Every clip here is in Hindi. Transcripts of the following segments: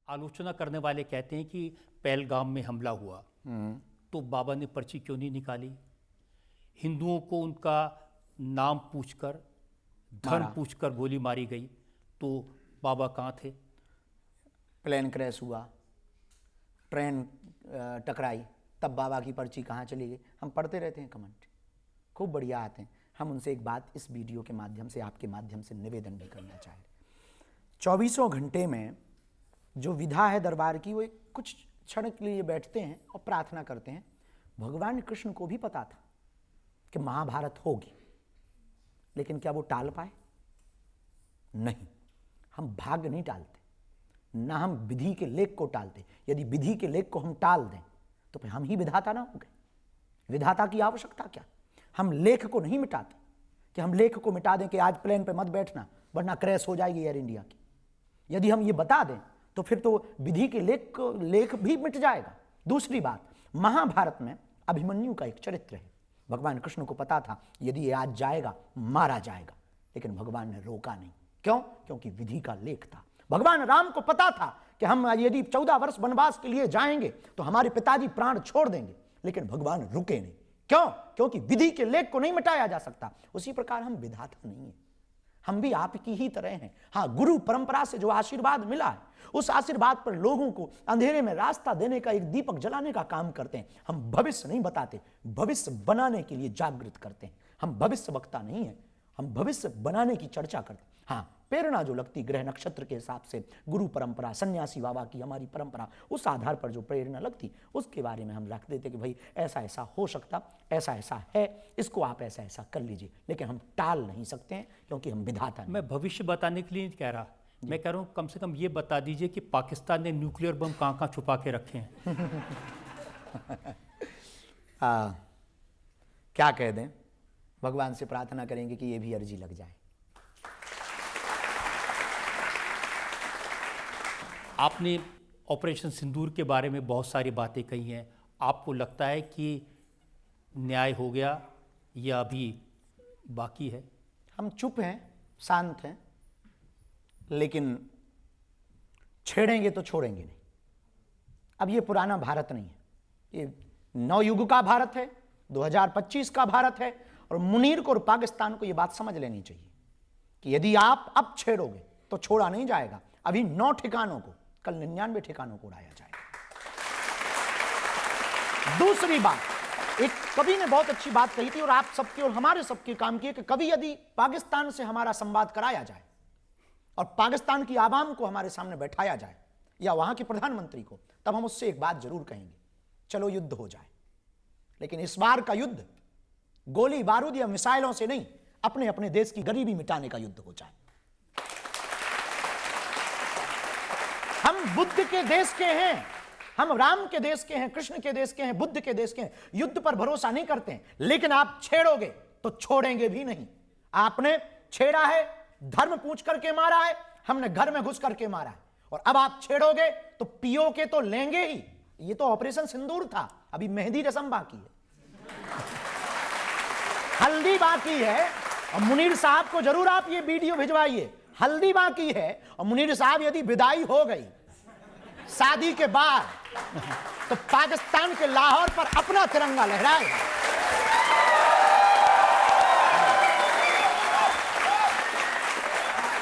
आलोचना करने वाले कहते हैं कि पहलगाम में हमला हुआ तो बाबा ने पर्ची क्यों नहीं निकाली? हिंदुओं को उनका नाम पूछकर, धर्म पूछकर गोली मारी गई तो बाबा कहाँ थे? प्लेन क्रैश हुआ, ट्रेन टकराई, तब बाबा की पर्ची कहाँ चली गई? हम पढ़ते रहते हैं कमेंट, खूब बढ़िया आते हैं। हम उनसे एक बात इस वीडियो के माध्यम से, आपके माध्यम से निवेदन भी करना चाह रहे। 24 घंटे में जो विधा है दरबार की, वो कुछ क्षण के लिए बैठते हैं और प्रार्थना करते हैं। भगवान कृष्ण को भी पता था कि महाभारत होगी, लेकिन क्या वो टाल पाए? नहीं। हम भाग्य नहीं टालते, ना हम विधि के लेख को टालते। यदि विधि के लेख को हम टाल दें तो फिर हम ही विधाता ना हो गए। विधाता की आवश्यकता क्या? हम लेख को नहीं मिटाते कि हम लेख को मिटा दें कि आज प्लेन पे मत बैठना वरना क्रैश हो जाएगी एयर इंडिया की। यदि हम ये बता दें तो फिर तो विधि के लेख भी मिट जाएगा। दूसरी बात, महाभारत में अभिमन्यु का एक चरित्र है। भगवान कृष्ण को पता था यदि ये आज जाएगा मारा जाएगा, लेकिन भगवान ने रोका नहीं। क्यों? क्योंकि विधि का लेख था। भगवान राम को पता था कि हम यदि 14 वर्ष वनवास के लिए जाएंगे तो हमारे पिताजी प्राण छोड़ देंगे, लेकिन भगवान रुके नहीं। क्यों? क्योंकि विधि के लेख को नहीं मिटाया जा सकता। उसी प्रकार हम विधाता नहीं है, हम भी आपकी ही तरह हैं। हाँ, गुरु परंपरा से जो आशीर्वाद मिला है, उस आशीर्वाद पर लोगों को अंधेरे में रास्ता देने का, एक दीपक जलाने का काम करते हैं। हम भविष्य नहीं बताते, भविष्य बनाने के लिए जागृत करते हैं। हम भविष्य वक्ता नहीं है, हम भविष्य बनाने की चर्चा करते हैं। हाँ, प्रेरणा जो लगती ग्रह नक्षत्र के हिसाब से, गुरु परंपरा, सन्यासी बाबा की हमारी परंपरा, उस आधार पर जो प्रेरणा लगती उसके बारे में हम रख देते कि भाई ऐसा ऐसा हो सकता, ऐसा ऐसा है, इसको आप ऐसा ऐसा कर लीजिए। लेकिन हम टाल नहीं सकते हैं क्योंकि हम विधाता हैं। मैं भविष्य बताने के लिए नहीं कह रहा, मैं कह रहा हूँ कम से कम ये बता दीजिए कि पाकिस्तान ने न्यूक्लियर बम कहाँ कहाँ छुपा के रखे हैं। क्या कह दें, भगवान से प्रार्थना करेंगे कि ये भी अर्जी लग जाए। आपने ऑपरेशन सिंदूर के बारे में बहुत सारी बातें कही हैं। आपको लगता है कि न्याय हो गया या अभी बाकी है? हम चुप हैं, शांत हैं, लेकिन छेड़ेंगे तो छोड़ेंगे नहीं। अब ये पुराना भारत नहीं है, ये नवयुग का भारत है, 2025 का भारत है। और मुनीर को और पाकिस्तान को ये बात समझ लेनी चाहिए कि यदि आप अब छेड़ोगे तो छोड़ा नहीं जाएगा। अभी 9 ठिकानों को, कल 99 ठिकानों को उड़ाया जाएगा। दूसरी बात, एक कवि ने बहुत अच्छी बात कही थी और आप सबके और हमारे सबके काम की है कि कभी यदि पाकिस्तान से हमारा संवाद कराया जाए और पाकिस्तान की आवाम को हमारे सामने बैठाया जाए या वहां के प्रधानमंत्री को, तब हम उससे एक बात जरूर कहेंगे, चलो युद्ध हो जाए। लेकिन इस बार का युद्ध गोली बारूद या मिसाइलों से नहीं, अपने अपने देश की गरीबी मिटाने का युद्ध हो जाए। हम बुद्ध के देश के हैं, हम राम के देश के हैं, कृष्ण के देश के हैं, बुद्ध के देश के हैं। युद्ध पर भरोसा नहीं करते हैं, लेकिन आप छेड़ोगे तो छोड़ेंगे भी नहीं। आपने छेड़ा है, धर्म पूछ करके मारा है, हमने घर में घुस करके मारा है, और अब आप छेड़ोगे तो पियो के तो लेंगे ही। ये तो ऑपरेशन सिंदूर था, अभी मेहंदी रस्म बाकी है, हल्दी बाकी है। और मुनीर साहब को जरूर आप ये वीडियो भिजवाइए, हल्दी बाकी है। और मुनीर साहब यदि विदाई हो गई शादी के बाद तो पाकिस्तान के लाहौर पर अपना तिरंगा लहराएगा।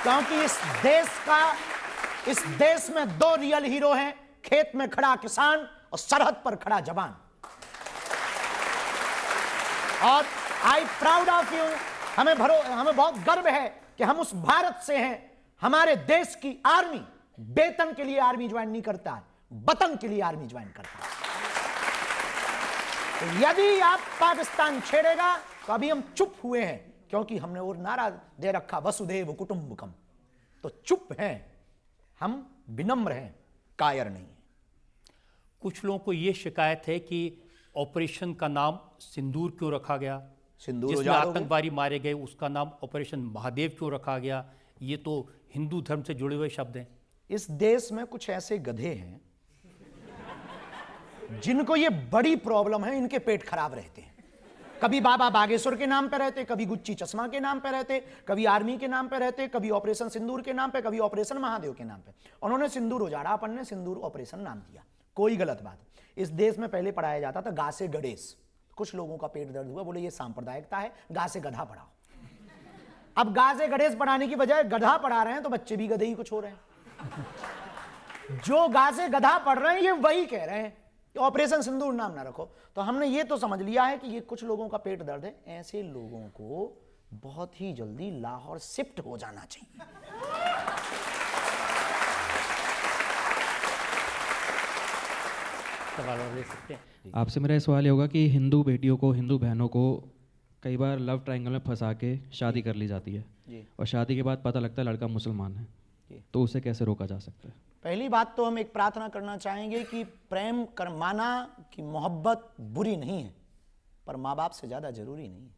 क्योंकि इस देश में 2 रियल हीरो हैं, खेत में खड़ा किसान और सरहद पर खड़ा जवान। और आई प्राउड ऑफ यू, हमें बहुत गर्व है कि हम उस भारत से हैं। हमारे देश की आर्मी वेतन के लिए आर्मी ज्वाइन नहीं करता है, वतन के लिए आर्मी ज्वाइन करता है। तो यदि आप पाकिस्तान छेड़ेगा तो अभी हम चुप हुए हैं, क्योंकि हमने और नारा दे रखा वसुधैव कुटुंबकम, तो चुप हैं, हम विनम्र हैं, कायर नहीं है। कुछ लोगों को यह शिकायत है कि ऑपरेशन का नाम सिंदूर क्यों रखा गया, जिसमें आतंकवादी मारे गए उसका नाम ऑपरेशन महादेव क्यों रखा गया? ये तो हिंदू धर्म से जुड़े हुए शब्द हैं। इस देश में कुछ ऐसे गधे हैं जिनको ये बड़ी प्रॉब्लम है, इनके पेट खराब रहते हैं। कभी बाबा बागेश्वर के नाम पे रहते, कभी गुच्ची चश्मा के नाम पे रहते, कभी आर्मी के नाम पे रहते, कभी ऑपरेशन सिंदूर के नाम पे, कभी ऑपरेशन महादेव के नाम पे। उन्होंने सिंदूर उजाड़ा, अपन ने सिंदूर ऑपरेशन नाम दिया। कोई गलत बात। इस देश में पहले पढ़ाया जाता था गा से गणेश। कुछ लोगों का पेट दर्द हुआ, बोले ये सांप्रदायिकता है, गा से गधा पढ़ाओ। अब गा से गणेश पढ़ाने की बजाय गधा पढ़ा रहे हैं, तो बच्चे भी गधे ही कुछ हो रहे हैं। जो गा से गधा पढ़ रहे हैं ये वही कह रहे हैं ऑपरेशन सिंदूर नाम ना रखो। तो हमने ये तो समझ लिया है कि ये कुछ लोगों का पेट दर्द है, ऐसे लोगों को बहुत ही जल्दी लाहौर शिफ्ट हो जाना चाहिए। सवाल और ले सकते हैं। आपसे मेरा सवाल ये होगा कि हिंदू बेटियों को, हिंदू बहनों को कई बार लव ट्रायंगल में फंसा के शादी कर ली जाती है जी। और शादी के बाद पता लगता है लड़का मुसलमान है, तो उसे कैसे रोका जा सकता है? पहली बात तो हम एक प्रार्थना करना चाहेंगे कि प्रेम कर माना कि मोहब्बत बुरी नहीं है, पर माँ बाप से ज्यादा जरूरी नहीं है।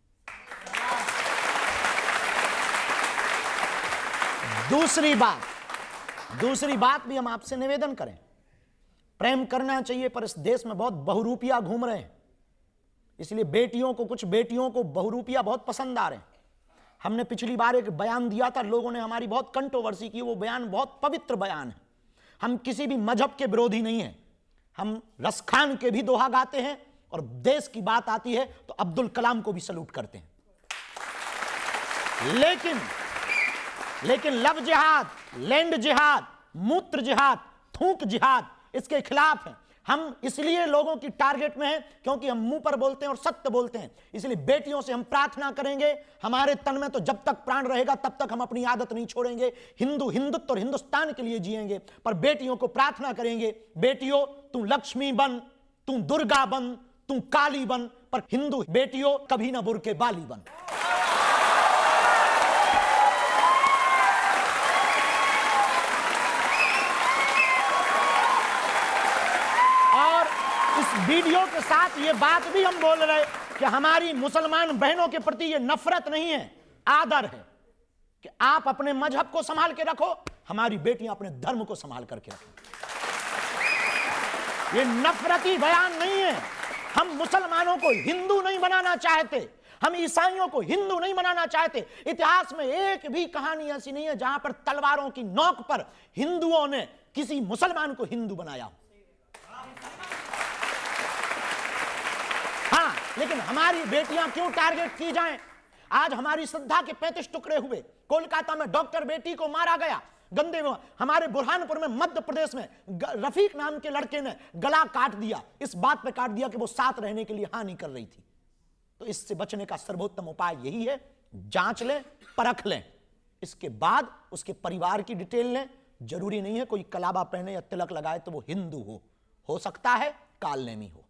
दूसरी बात भी हम आपसे निवेदन करें, प्रेम करना चाहिए, पर इस देश में बहुत बहुरूपिया घूम रहे हैं, इसलिए कुछ बेटियों को बहुरूपिया बहुत पसंद आ रहे हैं। हमने पिछली बार एक बयान दिया था, लोगों ने हमारी बहुत कंट्रोवर्सी की। वो बयान बहुत पवित्र बयान है। हम किसी भी मजहब के विरोधी नहीं हैं, हम रसखान के भी दोहा गाते हैं, और देश की बात आती है तो अब्दुल कलाम को भी सलूट करते हैं। लेकिन लव जिहाद, लैंड जिहाद, मूत्र जिहाद, थूक जिहाद, इसके खिलाफ हैं। हम इसलिए लोगों की टारगेट में हैं क्योंकि हम मुंह पर बोलते हैं और सत्य बोलते हैं। इसलिए बेटियों से हम प्रार्थना करेंगे, हमारे तन में तो जब तक प्राण रहेगा तब तक हम अपनी आदत नहीं छोड़ेंगे। हिंदुत्व और हिंदुस्तान के लिए जिएंगे, पर बेटियों को प्रार्थना करेंगे, बेटियों तू लक्ष्मी बन, तू दुर्गा बन, तू काली बन, पर हिंदू बेटियों कभी ना बुर्के बाली बन। वीडियो के साथ ये बात भी हम बोल रहे कि हमारी मुसलमान बहनों के प्रति ये नफरत नहीं है, आदर है कि आप अपने मजहब को संभाल के रखो, हमारी बेटियां अपने धर्म को संभाल करके रखें। ये नफरती बयान नहीं है। हम मुसलमानों को हिंदू नहीं बनाना चाहते, हम ईसाइयों को हिंदू नहीं बनाना चाहते। इतिहास में एक भी कहानी ऐसी नहीं है जहां पर तलवारों की नोक पर हिंदुओं ने किसी मुसलमान को हिंदू बनाया। लेकिन हमारी बेटियां क्यों टारगेट की जाएं? आज हमारी श्रद्धा के 35 टुकड़े हुए। कोलकाता में डॉक्टर बेटी को मारा गया गंदे में। हमारे बुरहानपुर में, मध्य प्रदेश में रफीक नाम के लड़के ने गला काट दिया, इस बात पे काट दिया कि वो साथ रहने के लिए हानि कर रही थी। तो इससे बचने का सर्वोत्तम उपाय यही है, जांच लें, परख लें, इसके बाद उसके परिवार की डिटेल लें। जरूरी नहीं है कोई कलाबा पहने या तिलक लगाए तो वो हिंदू हो सकता है कालनेमी हो।